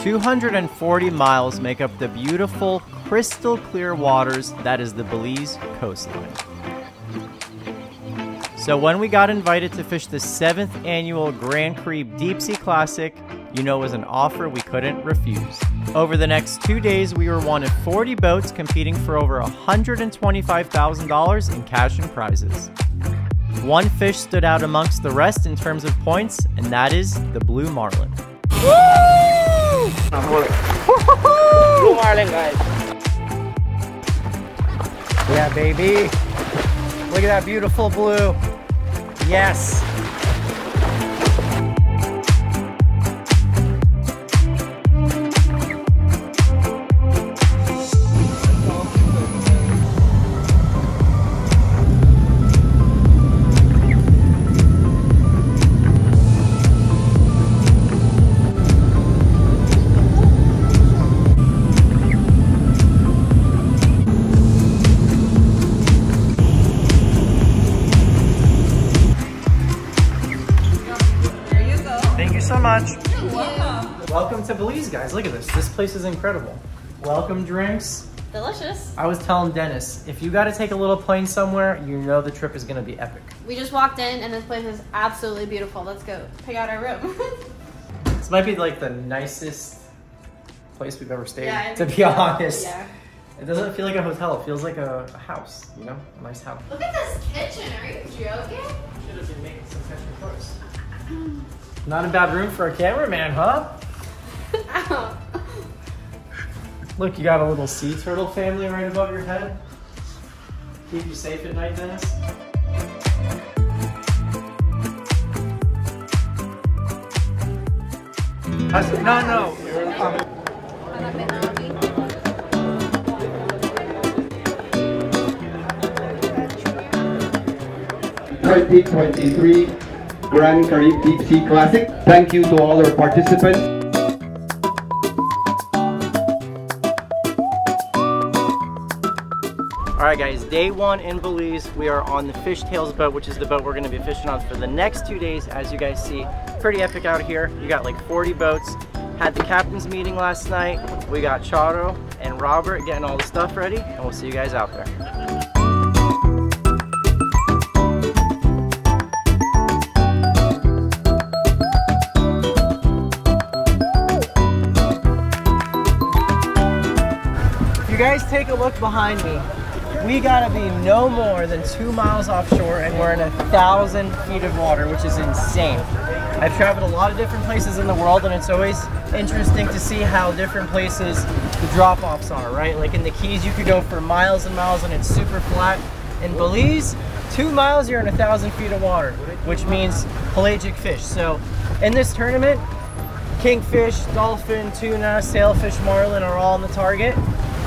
240 miles make up the beautiful, crystal clear waters that is the Belize coastline. So when we got invited to fish the 7th annual Grand Caribe Deep Sea Classic, you know it was an offer we couldn't refuse. Over the next 2 days, we were one of 40 boats competing for over $125,000 in cash and prizes. One fish stood out amongst the rest in terms of points, and that is the blue marlin. Woo! Blue marlin, guys. Yeah, baby. Look at that beautiful blue. Yes. Welcome to Belize, guys. Look at this. This place is incredible. Welcome drinks. Delicious. I was telling Dennis, if you got to take a little plane somewhere, you know the trip is going to be epic. We just walked in and this place is absolutely beautiful. Let's go pick out our room. This might be like the nicest place we've ever stayed, yeah, to be honest. Yeah. It doesn't feel like a hotel. It feels like a house, you know? A nice house. Look at this kitchen. Are you joking? Should have been making some kitchen for us. Not a bad room for a cameraman, huh? Ow. Look, you got a little sea turtle family right above your head. Keep you safe at night, Dennis. No. #2023 Grand Caribe Deep Sea Classic. Thank you to all our participants. Alright guys, day one in Belize. We are on the Fishtails boat, which is the boat we're going to be fishing on for the next 2 days. As you guys see, pretty epic out here. You got like 40 boats. Had the captain's meeting last night. We got Charo and Robert getting all the stuff ready, and we'll see you guys out there. You guys take a look behind me. We gotta be no more than 2 miles offshore and we're in 1,000 feet of water, which is insane. I've traveled a lot of different places in the world and it's always interesting to see how different places the drop-offs are, right? Like in the Keys, you could go for miles and miles and it's super flat. In Belize, 2 miles, you're in 1,000 feet of water, which means pelagic fish. So in this tournament, kingfish, dolphin, tuna, sailfish, marlin are all on the target.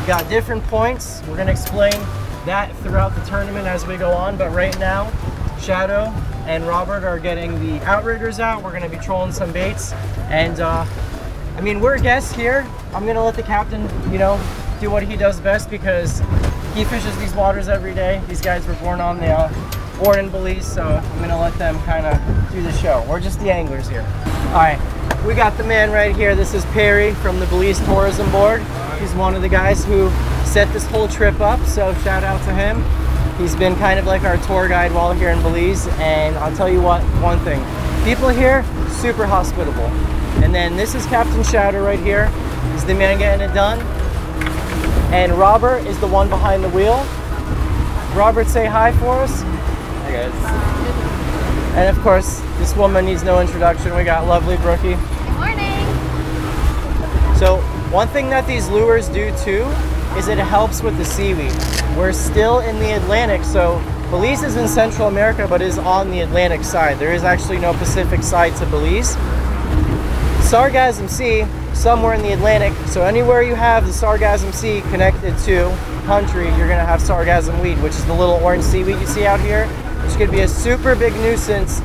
Got different points. We're gonna explain that throughout the tournament as we go on, but right now Shadow and Robert are getting the outriggers out. We're gonna be trolling some baits, and I mean, we're guests here. I'm gonna let the captain, you know, do what he does best because he fishes these waters every day. These guys were born in Belize, so I'm gonna let them kind of do the show. We're just the anglers here. All right, we got the man right here. This is Perry from the Belize Tourism Board. He's one of the guys who set this whole trip up, so shout out to him. He's been kind of like our tour guide while here in Belize, and I'll tell you what, one thing. People here, super hospitable. And then this is Captain Shadow right here. He's the man getting it done. And Robert is the one behind the wheel. Robert, say hi for us. Hi guys. And of course, this woman needs no introduction. We got lovely Brookie. Good morning. So one thing that these lures do too is it helps with the seaweed. We're still in the Atlantic, so Belize is in Central America but is on the Atlantic side. There is actually no Pacific side to Belize. Sargassum Sea, somewhere in the Atlantic, so anywhere you have the Sargassum Sea connected to country, you're gonna have sargassum weed, which is the little orange seaweed you see out here, which could be a super big nuisance.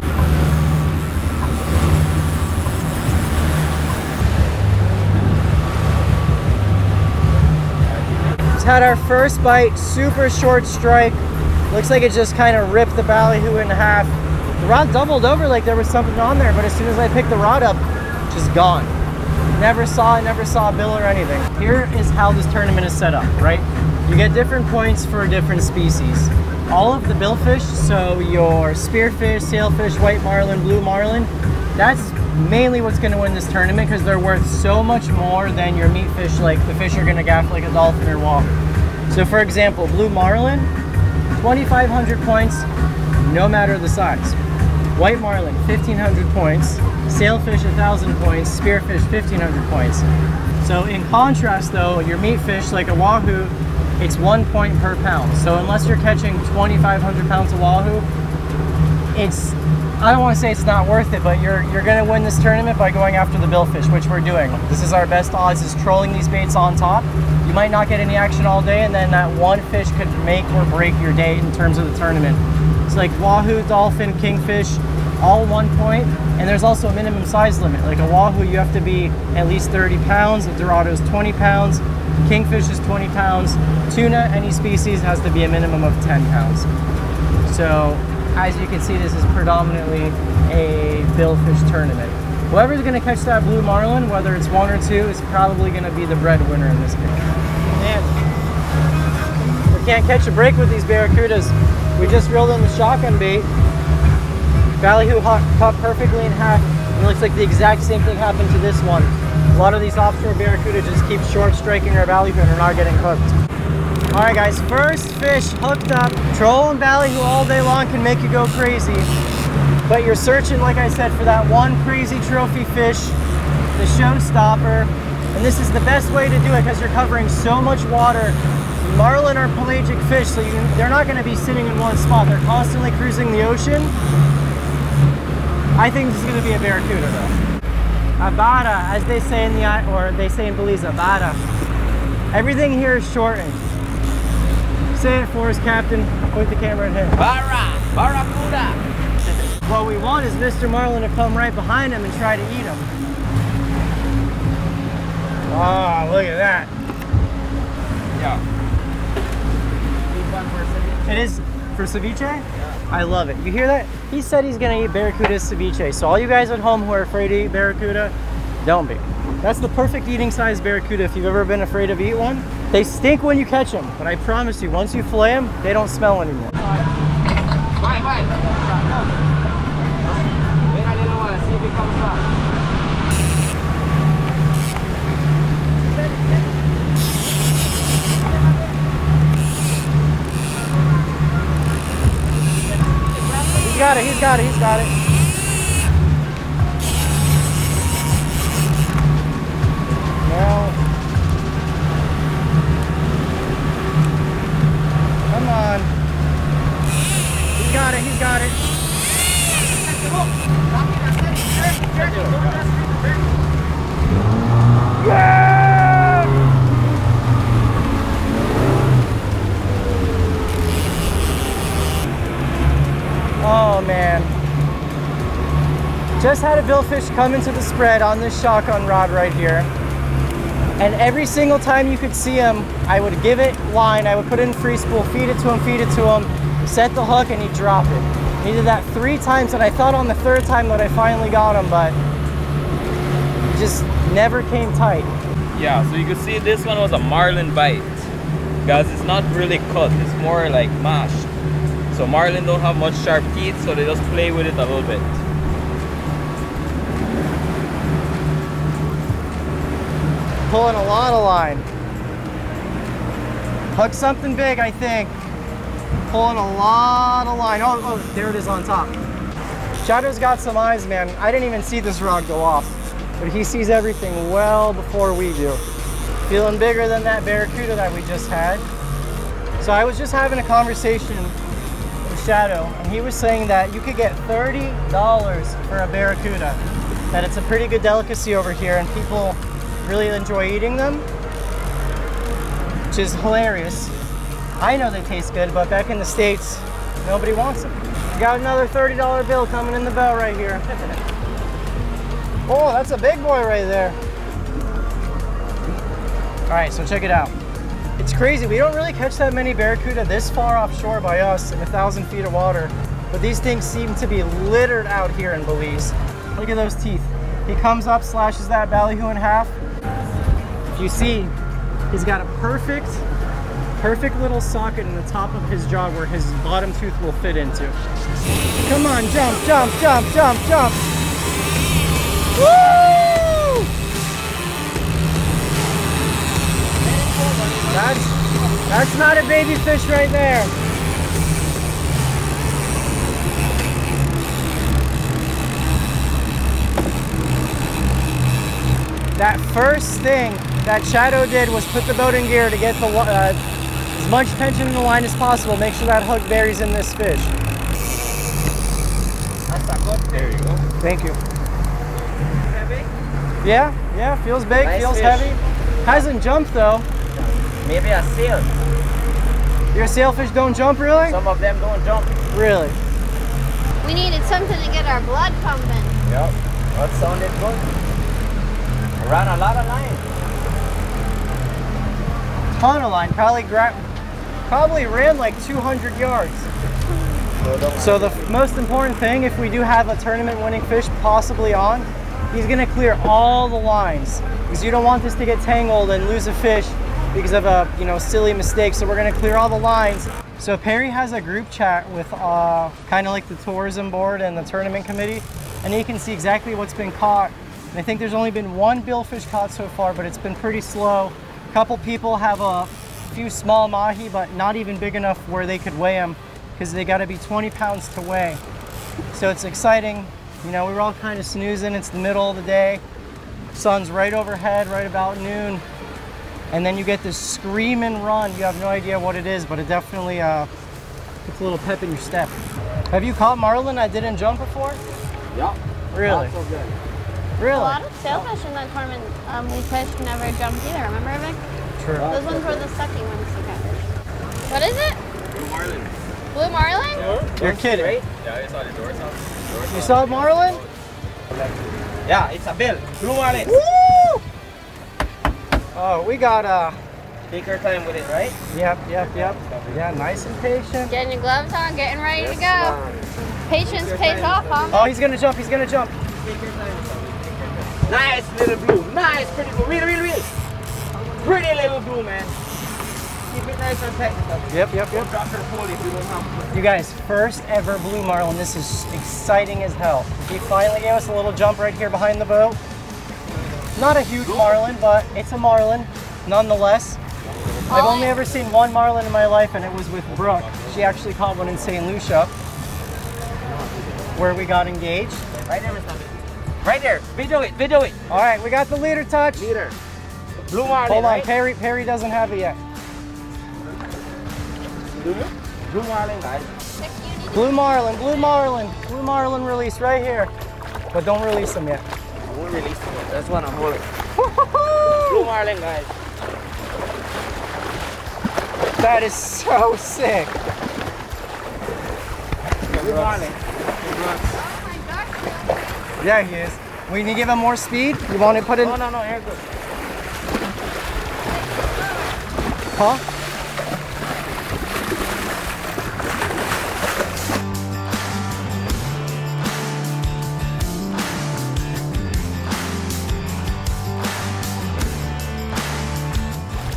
Had our first bite, super short strike. Looks like it just kind of ripped the ballyhoo in half. The rod doubled over like there was something on there, but as soon as I picked the rod up, just gone. Never saw a bill or anything. Here is how this tournament is set up, right? You get different points for different species. All of the billfish, so your spearfish, sailfish, white marlin, blue marlin, that's mainly what's going to win this tournament because they're worth so much more than your meat fish, like the fish you're going to gaff like a dolphin or wahoo. So for example, blue marlin, 2,500 points, no matter the size. White marlin, 1,500 points. Sailfish, 1,000 points. Spearfish, 1,500 points. So in contrast though, your meat fish like a wahoo, it's 1 point per pound. So unless you're catching 2,500 pounds of wahoo, it's, I don't want to say it's not worth it, but you're going to win this tournament by going after the billfish, which we're doing. This is our best odds, is trolling these baits on top. You might not get any action all day, and then that one fish could make or break your day in terms of the tournament. It's like wahoo, dolphin, kingfish, all 1 point, and there's also a minimum size limit. Like a wahoo, you have to be at least 30 pounds, a dorado is 20 pounds, kingfish is 20 pounds, tuna, any species, has to be a minimum of 10 pounds. So as you can see, this is predominantly a billfish tournament. Whoever's going to catch that blue marlin, whether it's one or two, is probably going to be the breadwinner in this game. Man, we can't catch a break with these barracudas. We just reeled in the shotgun bait. Ballyhoo caught perfectly in half. It looks like the exact same thing happened to this one. A lot of these offshore barracuda just keep short striking our ballyhoo and are not getting hooked. All right, guys, first fish hooked up. Trolling ballyhoo all day long can make you go crazy. But you're searching, like I said, for that one crazy trophy fish, the showstopper. And this is the best way to do it because you're covering so much water. Marlin are pelagic fish, so they're not going to be sitting in one spot. They're constantly cruising the ocean. I think this is going to be a barracuda though. Abada, as they say in they say in Belize, abada. Everything here is shortened. Say it for us, Captain. Point the camera at him. Barracuda. What we want is Mr. Marlin to come right behind him and try to eat him. Oh, look at that. Yeah. It is for ceviche? Yeah. I love it. You hear that? He said he's gonna eat barracuda ceviche. So all you guys at home who are afraid to eat barracuda, don't be. That's the perfect eating size barracuda if you've ever been afraid to eat one. They stink when you catch them, but I promise you, once you fillet them, they don't smell anymore. Bye. See if he comes up. He's got it, he's got it, he's got it. No. Come on. He's got it, he's got it. Yeah! Oh man. Just had a billfish come into the spread on this shotgun rod right here. And every single time you could see him, I would give it line, I would put it in free spool, feed it to him, set the hook, and he'd drop it. He did that 3 times, and I thought on the 3rd time that I finally got him, but it just never came tight. Yeah, so you can see this one was a marlin bite. Guys, it's not really cut, it's more like mashed. So marlin don't have much sharp teeth, so they just play with it a little bit. Pulling a lot of line. Hooked something big, I think. Pulling a lot of line. Oh, there it is on top. Shadow's got some eyes, man. I didn't even see this rod go off, but he sees everything well before we do. Feeling bigger than that barracuda that we just had. So I was just having a conversation with Shadow, and he was saying that you could get $30 for a barracuda. That it's a pretty good delicacy over here, and people really enjoy eating them, which is hilarious. I know they taste good, but back in the States, nobody wants them. We got another $30 bill coming in the bell right here. Oh, that's a big boy right there. All right, so check it out. It's crazy. We don't really catch that many barracuda this far offshore by us in 1,000 feet of water, but these things seem to be littered out here in Belize. Look at those teeth. He comes up, slashes that ballyhoo in half. If you see, he's got a perfect little socket in the top of his jaw where his bottom tooth will fit into. Come on, jump, jump, jump, jump, jump. Woo! That's not a baby fish right there. That first thing that Shadow did was put the boat in gear to get the as much tension in the line as possible. Make sure that hook buries in this fish. That's a hook. There you go. Thank you. Heavy? Yeah, feels big, Nice feels fish. heavy. Hasn't jumped though. Maybe a seal. Your sailfish don't jump, really? Some of them don't jump. Really? We needed something to get our blood pumping. Yep. That sounded good. Ran a lot of line. Ton of line, probably ran like 200 yards. So the most important thing, if we do have a tournament winning fish possibly on, he's gonna clear all the lines because you don't want this to get tangled and lose a fish because of a silly mistake. So we're gonna clear all the lines. So Perry has a group chat with kind of like the tourism board and the tournament committee, and you can see exactly what's been caught. And I think there's only been one billfish caught so far, but it's been pretty slow. A couple people have a few small mahi, but not even big enough where they could weigh them because they got to be 20 pounds to weigh. So it's exciting. We were all kind of snoozing. It's the middle of the day. Sun's right overhead, right about noon. And then you get this screaming run. You have no idea what it is, but it definitely puts a little pep in your step. Have you caught marlin that didn't jump before? Yeah. Really? Lots of them. Really? A lot of sailfish in that tournament we fished never jumped either, remember, Vic? True. Those ones were the sucky ones to catch. What is it? Blue Marlin. Blue Marlin? You're kidding. Right? Yeah, I saw the doors out. You saw marlin? Yeah, it's a bill. Blue Marlin. Woo! Oh, we got Take your time with it, right? Yep. Yeah, nice and patient. Getting your gloves on, getting ready to go. Patience pays off, huh? Oh, he's gonna jump. He's gonna jump. Take your time. Nice little blue. Nice, pretty blue. Real. Pretty little blue, man. Keep it nice and tight. Yep. Don't drop your pole if you don't have to. You guys, first ever blue marlin. This is exciting as hell. He finally gave us a little jump right here behind the boat. Not a huge marlin, but it's a marlin nonetheless. I've only ever seen one marlin in my life, and it was with Brooke. She actually caught one in St. Lucia, where we got engaged. Right there, Mr. Right there. Video it. All right, we got the leader touch. Leader. Blue Marlin, Hold on, right? Perry doesn't have it yet. Blue Marlin, guys. Blue marlin release right here. But don't release them yet. I won't release it. That's what I'm holding. Blue Marlin, guys. That is so sick. Blue Marlin. Yeah, he is. We need to give him more speed. You want to put in? No, you're good. Huh?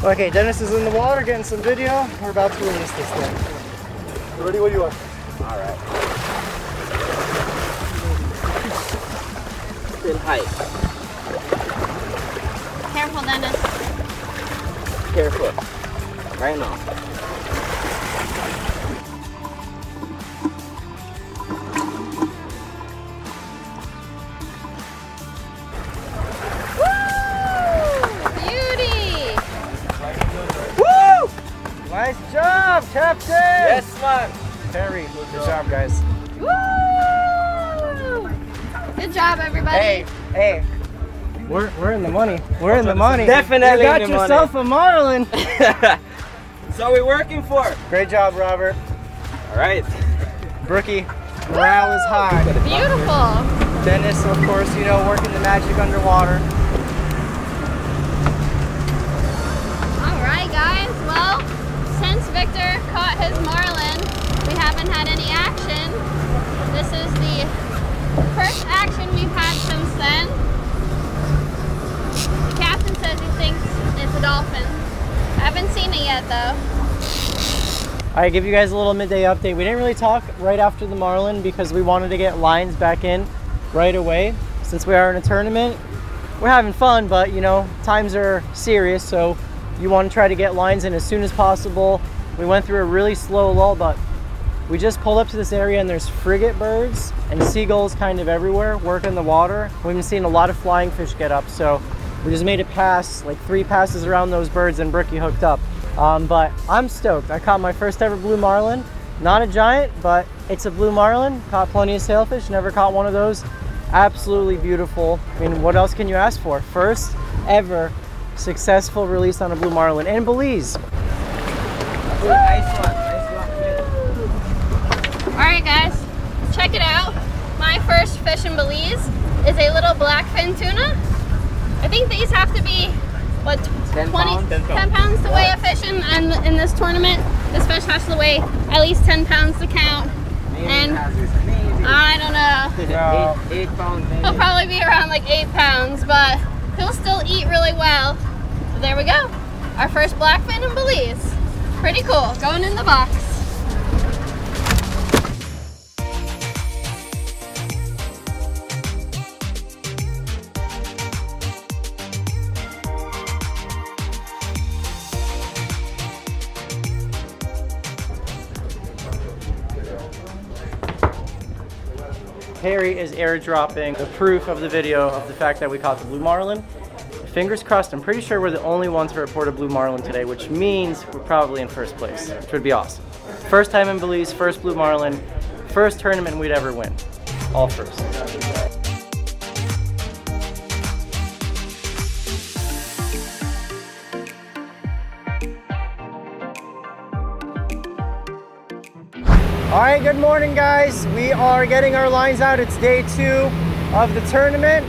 Okay, Dennis is in the water getting some video. We're about to release this thing. Ready? What do you want? All right. Still high. Careful, Dennis. Careful. Right now. Beauty! Woo! Nice job, Captain! Yes, man. Perry, good job, guys. Woo! Good job, everybody. Hey, we're in the money. We're in the money. Definitely You got in the yourself a marlin. That's what we're working for. Great job, Robert. All right. Brookie, morale is high. Beautiful. Dennis, of course, working the magic underwater. All right, guys. Well, since Victor caught his marlin, we haven't had any action. This is the first action we've had since then. dolphin. I haven't seen it yet though. All right, give you guys a little midday update. We didn't really talk right after the Marlin because we wanted to get lines back in right away. Since we are in a tournament, we're having fun, but you know, times are serious, so you want to try to get lines in as soon as possible. We went through a really slow lull, but we just pulled up to this area and there's frigate birds and seagulls kind of everywhere working the water. We've been seeing a lot of flying fish get up, so we just made a pass, like 3 passes around those birds and Brookie hooked up. But I'm stoked. I caught my first ever blue marlin. Not a giant, but it's a blue marlin. Caught plenty of sailfish, never caught one of those. Absolutely beautiful. I mean, what else can you ask for? First ever successful release on a blue marlin in Belize. Nice one. Alright guys, check it out. My first fish in Belize is a little blackfin tuna. I think these have to be, what, 10 pounds to weigh a fish in this tournament. This fish has to weigh at least 10 pounds to count. And I don't know. 8 pounds. He'll probably be around like 8 pounds, but he'll still eat really well. So there we go. Our first blackfin in Belize. Pretty cool. Going in the box. Harry is airdropping the proof of the video of the fact that we caught the blue marlin. Fingers crossed, I'm pretty sure we're the only ones to report a blue marlin today, which means we're probably in first place, which would be awesome. First time in Belize, first blue marlin, first tournament we'd ever win. All first. All right, good morning guys. We are getting our lines out. It's day 2 of the tournament.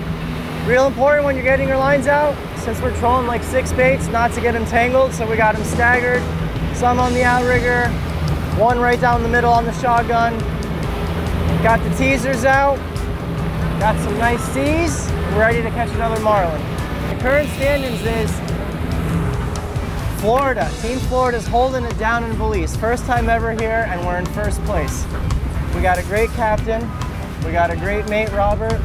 Real important when you're getting your lines out, since we're trolling like 6 baits, not to get them tangled, so we got them staggered. Some on the outrigger, one right down the middle on the shotgun. Got the teasers out, got some nice seas. We're ready to catch another marlin. The current standings is Florida. Team Florida's holding it down in Belize. First time ever here, and we're in first place. We got a great captain. We got a great mate, Robert.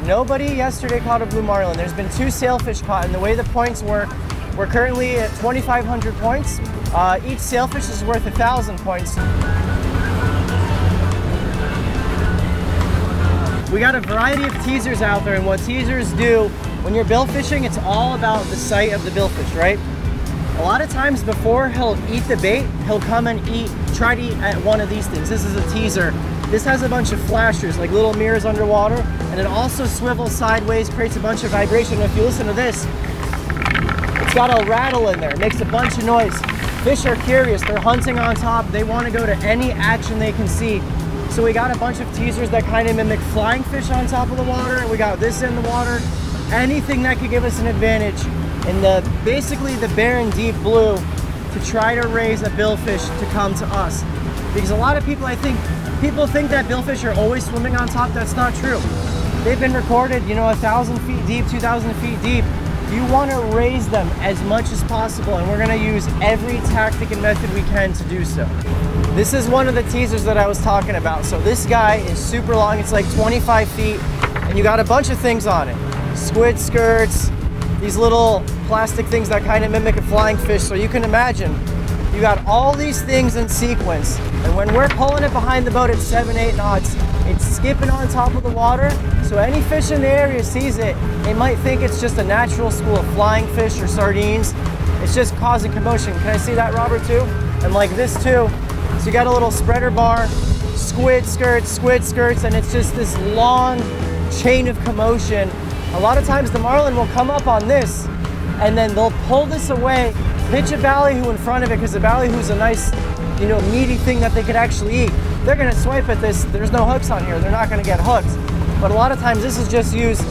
Nobody yesterday caught a blue marlin. There's been 2 sailfish caught, and the way the points work, we're currently at 2,500 points. Each sailfish is worth 1,000 points. We got a variety of teasers out there, and what teasers do, when you're bill fishing, it's all about the sight of the billfish, right? A lot of times before he'll eat the bait, he'll come and try to eat at one of these things. This is a teaser. This has a bunch of flashers, like little mirrors underwater, and it also swivels sideways, creates a bunch of vibration. If you listen to this, it's got a rattle in there, it makes a bunch of noise. Fish are curious, they're hunting on top, they want to go to any action they can see. So we got a bunch of teasers that kind of mimic flying fish on top of the water, and we got this in the water. Anything that could give us an advantage in basically the barren deep blue to try to raise a billfish to come to us. Because a lot of people, people think that billfish are always swimming on top. That's not true. They've been recorded, you know, 1,000 feet deep, 2,000 feet deep. You want to raise them as much as possible, and we're going to use every tactic and method we can to do so. This is one of the teasers that I was talking about. So this guy is super long. It's like 25 feet, and you got a bunch of things on it. Squid skirts, these little plastic things that kind of mimic a flying fish. So you can imagine, you got all these things in sequence. And when we're pulling it behind the boat at 7-8 knots, it's skipping on top of the water. So any fish in the area sees it, they might think it's just a natural school of flying fish or sardines. It's just causing commotion. Can I see that, Robert, too? And like this too. So you got a little spreader bar, squid skirts, and it's just this long chain of commotion. A lot of times the marlin will come up on this, and then they'll pull this away, pitch a ballyhoo in front of it, because the ballyhoo's a nice, you know, meaty thing that they could actually eat. They're gonna swipe at this. There's no hooks on here. They're not gonna get hooked. But a lot of times this is just used,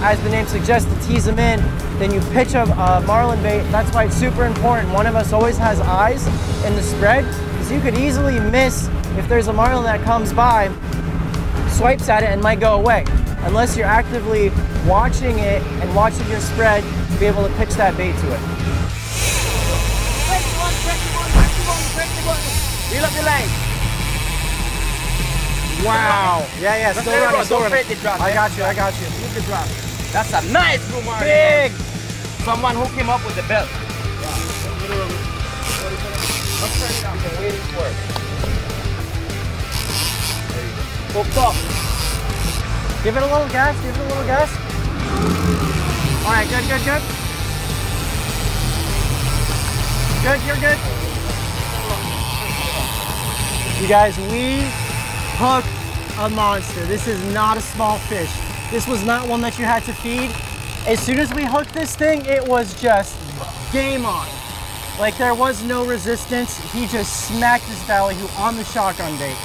as the name suggests, to tease them in. Then you pitch a marlin bait. That's why it's super important. One of us always has eyes in the spread, because you could easily miss if there's a marlin that comes by, swipes at it, and might go away. Unless you're actively watching it and watching your spread to be able to pitch that bait to it. Reel up the line. Wow. Yeah, still running, still Don't running. break the drop. I got you. Use the drop. That's a nice blue marlin. Big. Someone hook him up with the belt. Let's turn it off. I'm waiting for it. Hooked up. Give it a little gas, All right, good. Good, you're good. You guys, we hooked a monster. This is not a small fish. This was not one that you had to feed. As soon as we hooked this thing, it was just game on. Like there was no resistance. He just smacked this ballyhoo on the shotgun bait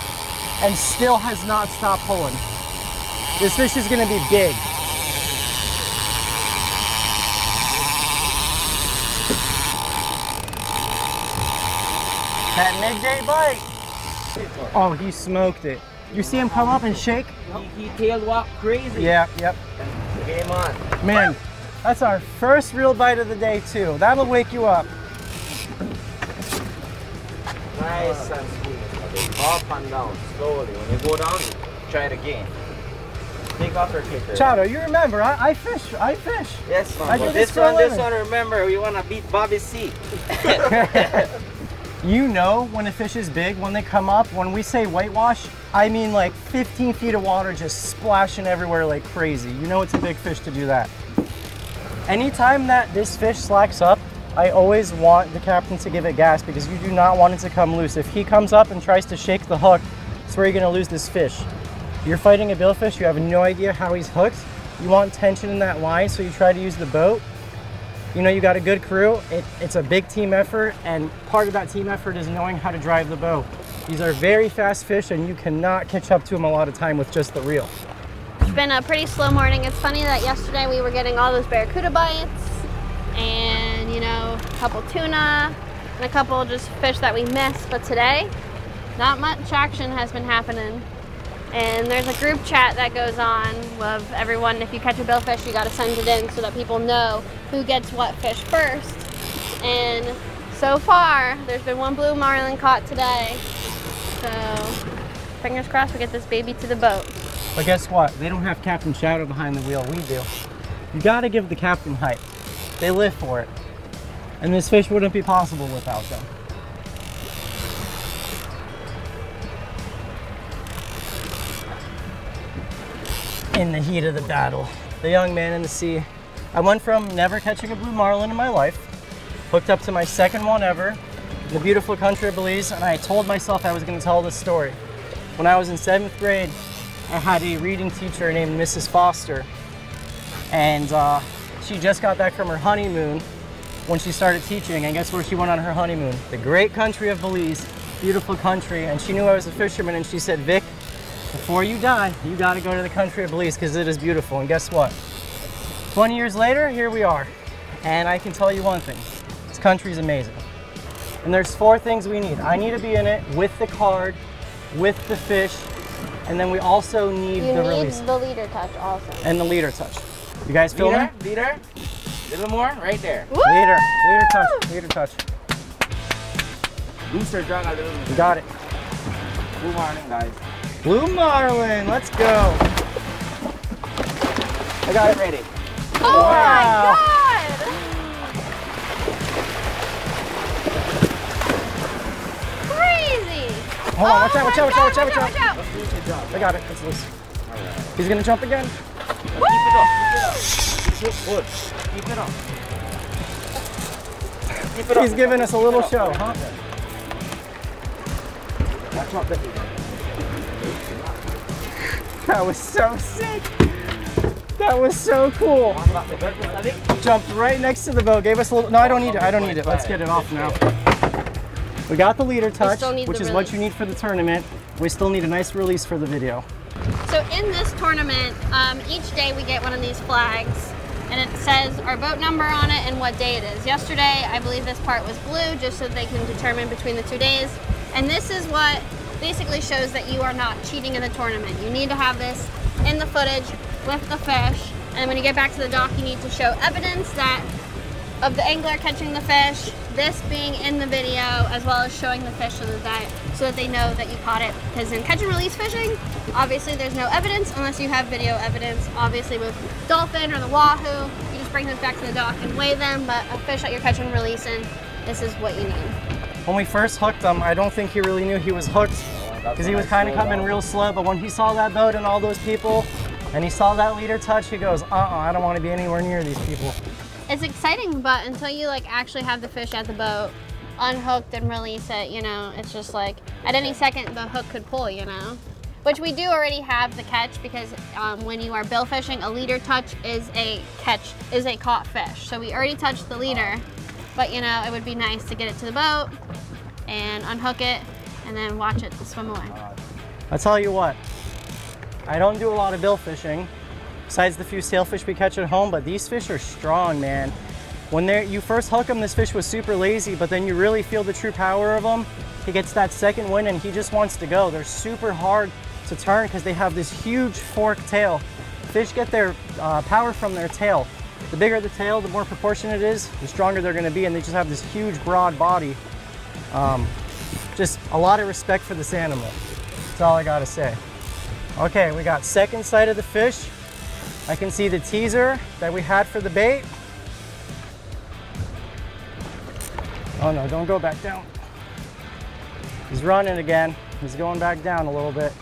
and still has not stopped pulling. This fish is gonna be big. That midday bite. Oh, he smoked it. You see him come up and shake? He tail walk crazy. Yeah, yep. Game on. Man, that's our first real bite of the day too. That'll wake you up. Nice and smooth. Up and down, slowly. When you go down, try it again. Take off your clicker. Chado, you remember, I fish. Yes, man. I do But this this for a one, living. remember, we want to beat Bobby C. You know when a fish is big, when they come up, when we say whitewash, I mean like 15 feet of water just splashing everywhere like crazy. You know it's a big fish to do that. Anytime that this fish slacks up, I always want the captain to give it gas because you do not want it to come loose. If he comes up and tries to shake the hook, that's where you're gonna lose this fish. You're fighting a billfish, you have no idea how he's hooked. You want tension in that line, so you try to use the boat. You know you got a good crew, it's a big team effort, and part of that team effort is knowing how to drive the boat. These are very fast fish and you cannot catch up to them a lot of time with just the reel. It's been a pretty slow morning. It's funny that yesterday we were getting all those barracuda bites and, you know, a couple tuna and a couple just fish that we missed, but today, not much action has been happening. And there's a group chat that goes on of everyone. If you catch a billfish, you got to send it in so that people know who gets what fish first. And so far, there's been one blue marlin caught today. So fingers crossed we get this baby to the boat. But guess what? They don't have Captain Shadow behind the wheel. We do. You got to give the captain hype. They live for it. And this fish wouldn't be possible without them. In the heat of the battle, the young man in the sea. I went from never catching a blue marlin in my life, hooked up to my second one ever, in the beautiful country of Belize, and I told myself I was going to tell this story. When I was in 7th grade, I had a reading teacher named Mrs. Foster, and she just got back from her honeymoon when she started teaching, and guess where she went on her honeymoon? The great country of Belize, beautiful country, and she knew I was a fisherman, and she said, Vic, before you die, you got to go to the country of Belize because it is beautiful. And guess what? 20 years later, here we are. And I can tell you one thing, this country is amazing. And there's 4 things we need. I need to be in it with the card, with the fish, and then we also need the release. The leader touch also. And the leader touch. You guys feel me? Leader. Little more, right there. Woo! Leader touch. Booster drag a little. You got it. Blue marlin, guys. Blue marlin, let's go. I got it ready. Oh Wow. my God! Crazy! Hold on, watch out. Let's I got it, it's loose. He's gonna jump again. Keep it up. Good. Keep it up. Keep it up. He's giving us a little show, huh? Watch out, baby. That was so sick. That was so cool. Jumped right next to the boat, gave us a little, no, I don't need it. Let's get it off now. We got the leader touch, which is what you need for the tournament. We still need a nice release for the video. So in this tournament, each day we get one of these flags and it says our boat number on it and what day it is. Yesterday, I believe this part was blue just so they can determine between the 2 days. And this is what basically shows that you are not cheating in the tournament. You need to have this in the footage with the fish. And when you get back to the dock, you need to show evidence that of the angler catching the fish, this being in the video, as well as showing the fish in the diet so that they know that you caught it. Because in catch and release fishing, obviously there's no evidence unless you have video evidence. Obviously with dolphin or the wahoo, you just bring them back to the dock and weigh them, but a fish that you're catching and releasing, this is what you need. When we first hooked him, I don't think he really knew he was hooked because he was kind of coming real slow, but when he saw that boat and all those people, and he saw that leader touch, he goes, I don't want to be anywhere near these people. It's exciting, but until you like actually have the fish at the boat, unhooked and release it, you know, it's just like at any second the hook could pull, you know. Which we do already have the catch because when you are bill fishing, a leader touch is a caught fish. So we already touched the leader, but you know, it would be nice to get it to the boat and unhook it and then watch it swim away. I'll tell you what, I don't do a lot of bill fishing, besides the few sailfish we catch at home, but these fish are strong, man. When you first hook them, this fish was super lazy, but then you really feel the true power of them. He gets that second wind and he just wants to go. They're super hard to turn because they have this huge forked tail. Fish get their power from their tail. The bigger the tail, the more proportionate it is, the stronger they're gonna be, and they just have this huge, broad body. Just a lot of respect for this animal. That's all I gotta say. Okay, we got second sight of the fish. I can see the teaser that we had for the bait. Oh no, don't go back down. He's running again. He's going back down a little bit.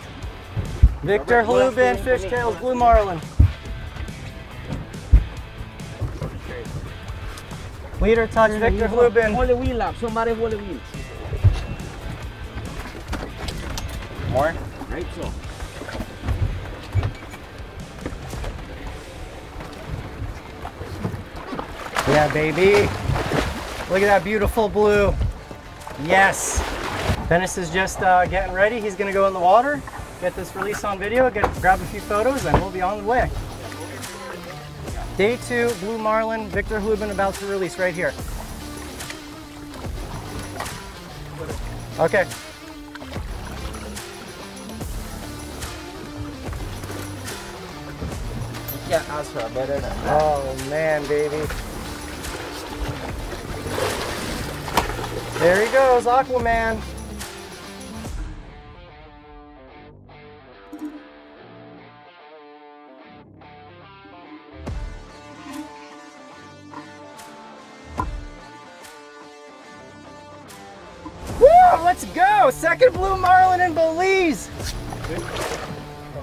Victor Halubin, Fishtails, Blue Marlin. Leader touch, Victor Halubin. Hold the wheel up, somebody hold the wheel. More? Right, so. Yeah, baby. Look at that beautiful blue. Yes. Dennis is just getting ready. He's gonna go in the water, get this release on video, grab a few photos, and we'll be on the way. Day 2, Blue Marlin, Victor Halubin about to release right here. Okay. You can't ask for a better than that. Oh man, baby. There he goes, Aquaman. Woo, let's go! Second Blue Marlin in Belize.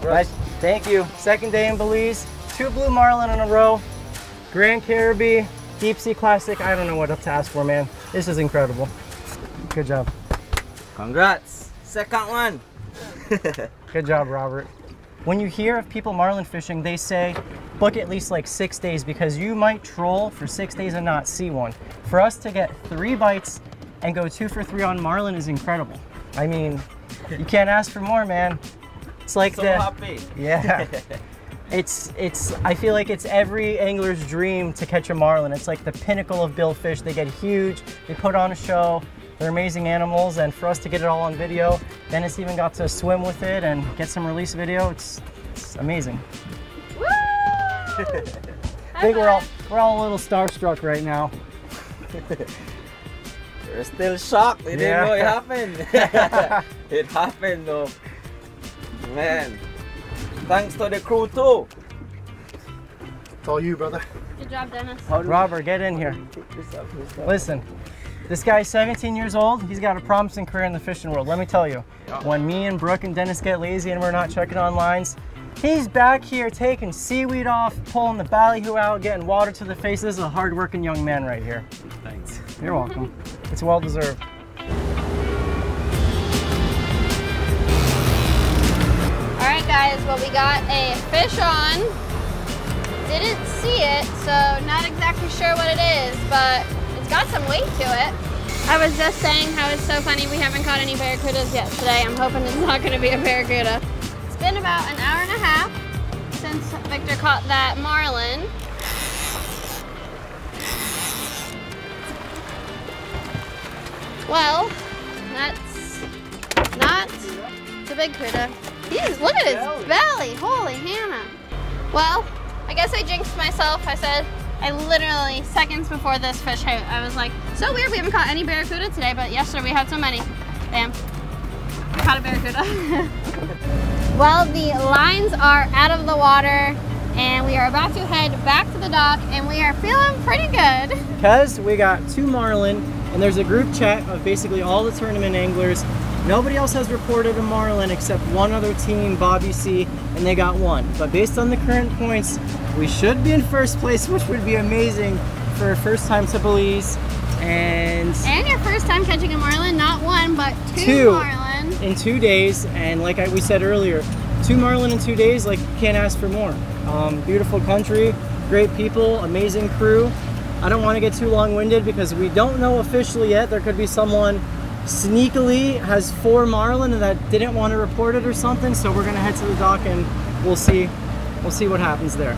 Nice, thank you. Second day in Belize. 2 Blue Marlin in a row. Grand Caribe Deep Sea Classic. I don't know what to ask for, man. This is incredible. Good job. Congrats. Second one. Good job, Robert. When you hear of people marlin fishing, they say book at least like 6 days because you might troll for 6 days and not see one. For us to get 3 bites and go 2 for 3 on marlin is incredible. I mean, you can't ask for more, man. It's like So happy. Yeah. I feel like it's every angler's dream to catch a marlin. It's like the pinnacle of bill fish. They get huge, they put on a show, they're amazing animals, and for us to get it all on video, Dennis even got to swim with it and get some release video. It's amazing. Woo! I think we're all a little starstruck right now. We're still shocked. We didn't know it happened. It happened though. Man. Thanks to the crew too. It's all you, brother. Good job, Dennis. Robert, get in here. Listen, this guy's 17 years old. He's got a promising career in the fishing world. Let me tell you, when me and Brooke and Dennis get lazy and we're not checking on lines, he's back here taking seaweed off, pulling the ballyhoo out, getting water to the face. This is a hard-working young man right here. Thanks. You're welcome. It's well deserved. All right, guys, well, we got a fish on. Didn't see it, so not exactly sure what it is, but it's got some weight to it. I was just saying how it's so funny we haven't caught any barracudas yet today. I'm hoping it's not gonna be a barracuda. It's been about an hour and a half since Victor caught that marlin. Well, that's not the big cuda. Look at his belly, holy Hannah. Well, I guess I jinxed myself. I said I literally, seconds before this fish hit, I was like, so weird we haven't caught any barracuda today, but yesterday we had so many. Bam. We caught a barracuda. Well, the lines are out of the water and we are about to head back to the dock and we are feeling pretty good. Because we got 2 marlin and there's a group chat of basically all the tournament anglers. Nobody else has reported a marlin except one other team, Bobby C, and they got 1. But based on the current points, we should be in first place, which would be amazing for a first time to Belize. And your first time catching a marlin, not 1, but 2 marlin. In 2 days, and like we said earlier, 2 marlin in 2 days, like, you can't ask for more. Beautiful country, great people, amazing crew. I don't want to get too long-winded because we don't know officially yet. There could be someone sneakily has 4 marlin and that didn't want to report it or something, so we're gonna head to the dock and we'll see what happens there.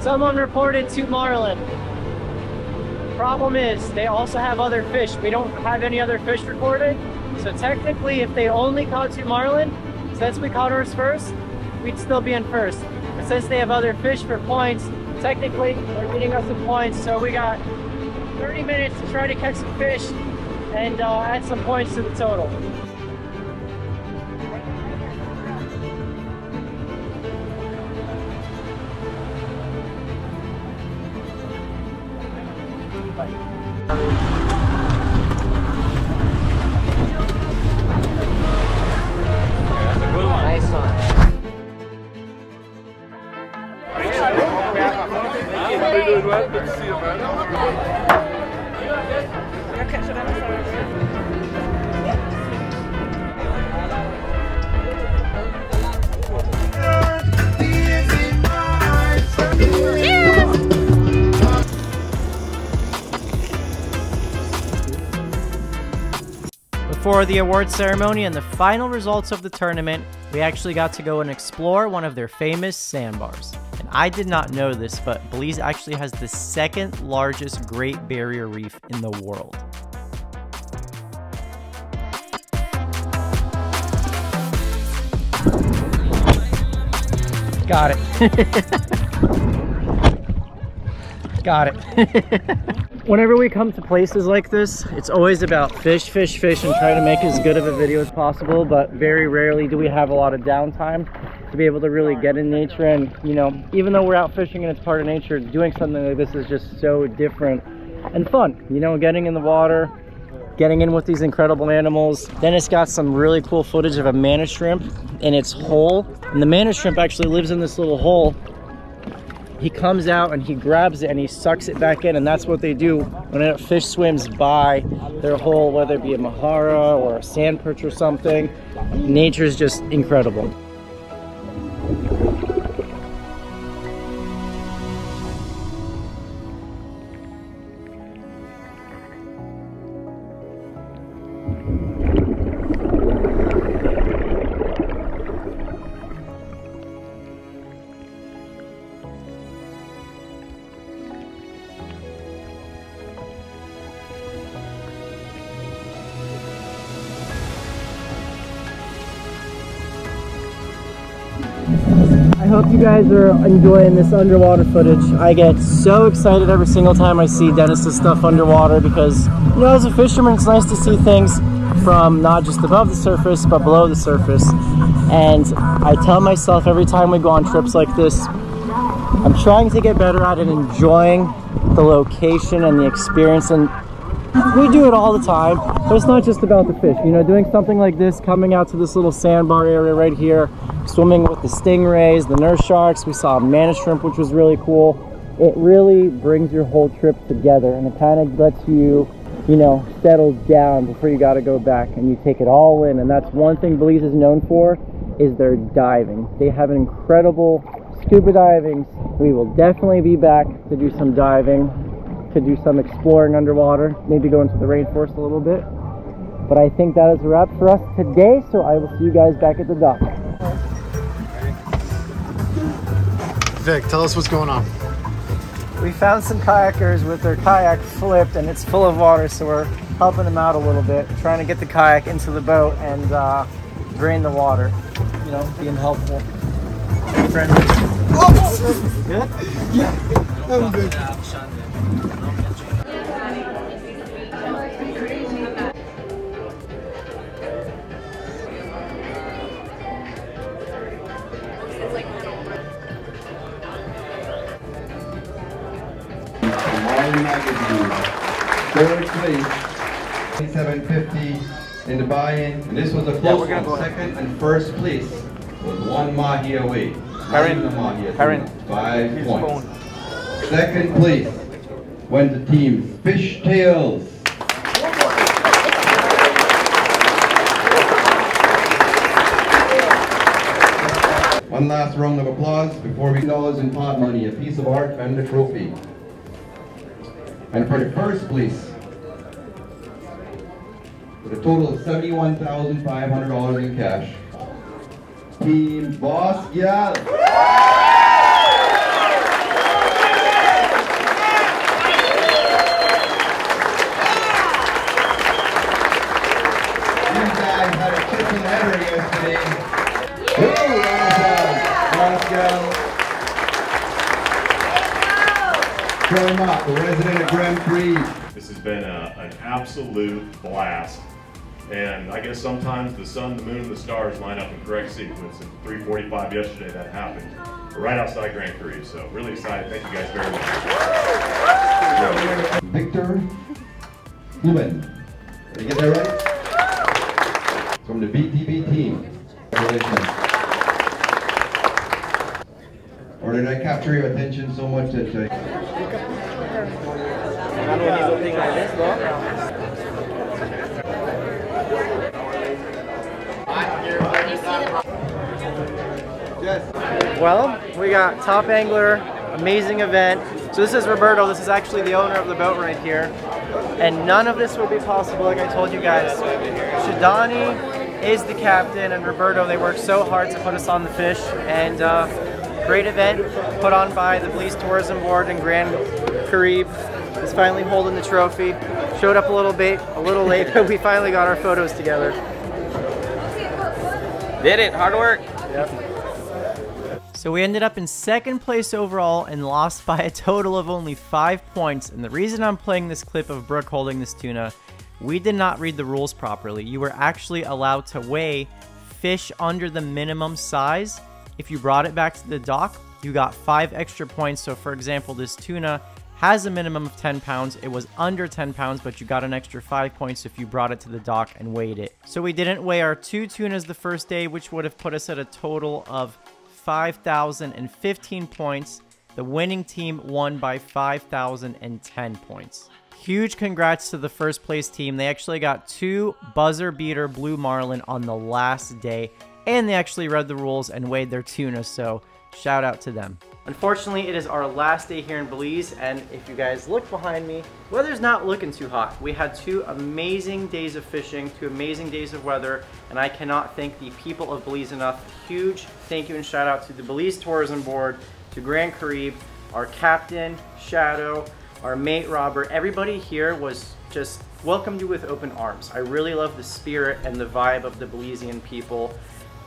Someone reported 2 marlin. Problem is, they also have other fish. We don't have any other fish reported, so technically if they only caught 2 marlin, since we caught ours first, we'd still be in first. But since they have other fish for points, technically they're getting us some points. So we got 30 minutes to try to catch some fish and add some points to the total. That's a good one. Nice one. Good to see you, man. Before the award ceremony and the final results of the tournament, we actually got to go and explore one of their famous sandbars. And I did not know this, but Belize actually has the 2nd largest Great Barrier Reef in the world. Got it. Got it. Whenever we come to places like this, it's always about fish, fish, fish, and try to make as good of a video as possible, but very rarely do we have a lot of downtime to be able to really get in nature. And, you know, even though we're out fishing and it's part of nature, doing something like this is just so different and fun. You know, getting in the water, getting in with these incredible animals. Dennis got some really cool footage of a manna shrimp in its hole, and the manna shrimp actually lives in this little hole. He comes out and he grabs it and he sucks it back in, and that's what they do when a fish swims by their hole, whether it be a mahara or a sand perch or something. Nature is just incredible. I hope you guys are enjoying this underwater footage. I get so excited every single time I see Dennis's stuff underwater because, you know, as a fisherman, it's nice to see things from not just above the surface, but below the surface. And I tell myself every time we go on trips like this, I'm trying to get better at it, enjoying the location and the experience. And we do it all the time, but it's not just about the fish. You know, doing something like this, coming out to this little sandbar area right here, swimming with the stingrays, the nurse sharks. We saw a manna shrimp, which was really cool. It really brings your whole trip together, and it kind of lets you, you know, settle down before you got to go back, and you take it all in. And that's one thing Belize is known for, is their diving. They have an incredible scuba diving. We will definitely be back to do some diving, to do some exploring underwater, maybe go into the rainforest a little bit. But I think that is a wrap for us today, so I will see you guys back at the dock. Vic, tell us what's going on. We found some kayakers with their kayak flipped and it's full of water, so we're helping him out a little bit, trying to get the kayak into the boat and drain the water. You know, being helpful. Friendly. Oh! Good? Yeah, I'm good. Marlin magazine. Third place, $750 in the buy-in. And this was a close one. Second and first place was one mahi away. Karen. 5 points. Second place went to team Fishtails. One last round of applause before we $10 in pot money, a piece of art and a trophy. And for the first place, with a total of $71,500 in cash, Team Boss Gal. You guys had a kitchen header yesterday. Woo! Boss Gal. Mott, the resident of Grand Caribe. This has been an absolute blast. And I guess sometimes the sun, the moon, and the stars line up in correct sequence. At 3:45 yesterday that happened. We're right outside Grand Caribe, so really excited. Thank you guys very much. Victor Lubin. Did I get that right? From the BTB team. Congratulations. Or did I capture your attention so much that Well, we got top angler, amazing event. So this is Roberto, this is actually the owner of the boat right here. And none of this would be possible, like I told you guys. Shadani is the captain, and Roberto, they worked so hard to put us on the fish. And great event put on by the Belize Tourism Board and Grand Caribe. Is finally holding the trophy. Showed up a little late, but we finally got our photos together. Did it, hard work. Yep. So we ended up in second place overall and lost by a total of only 5 points. And the reason I'm playing this clip of Brooke holding this tuna, we did not read the rules properly. You were actually allowed to weigh fish under the minimum size. If you brought it back to the dock, you got 5 extra points. So for example, this tuna has a minimum of 10 pounds. It was under 10 pounds, but you got an extra 5 points if you brought it to the dock and weighed it. So we didn't weigh our 2 tunas the first day, which would have put us at a total of 5,015 points. The winning team won by 5,010 points. Huge congrats to the first place team. They actually got 2 buzzer beater blue marlin on the last day, and they actually read the rules and weighed their tuna, so shout out to them. Unfortunately, it is our last day here in Belize, and if you guys look behind me, weather's not looking too hot. We had 2 amazing days of fishing, 2 amazing days of weather, and I cannot thank the people of Belize enough. Huge thank you and shout out to the Belize Tourism Board, to Grand Caribe, our captain, Shadow, our mate, Robert. Everybody here was just welcomed you with open arms. I really love the spirit and the vibe of the Belizean people.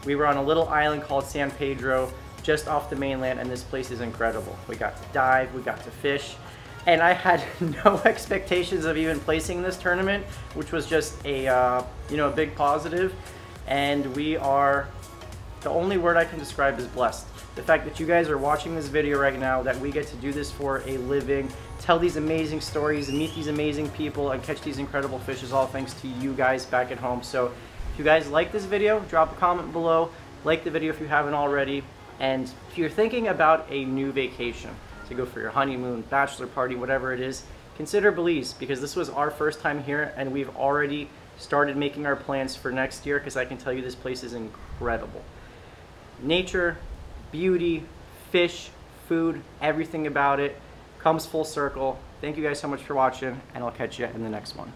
We were on a little island called San Pedro, just off the mainland, and this place is incredible. We got to dive, we got to fish, and I had no expectations of even placing in this tournament, which was just a a big positive. And we are, the only word I can describe is blessed. The fact that you guys are watching this video right now, that we get to do this for a living, tell these amazing stories, meet these amazing people, and catch these incredible fish is all thanks to you guys back at home. So if you guys like this video, drop a comment below, like the video if you haven't already. And if you're thinking about a new vacation to go for your honeymoon, bachelor party, whatever it is, consider Belize, because this was our first time here and we've already started making our plans for next year, because I can tell you this place is incredible. Nature, beauty, fish, food, everything about it comes full circle. Thank you guys so much for watching, and I'll catch you in the next one.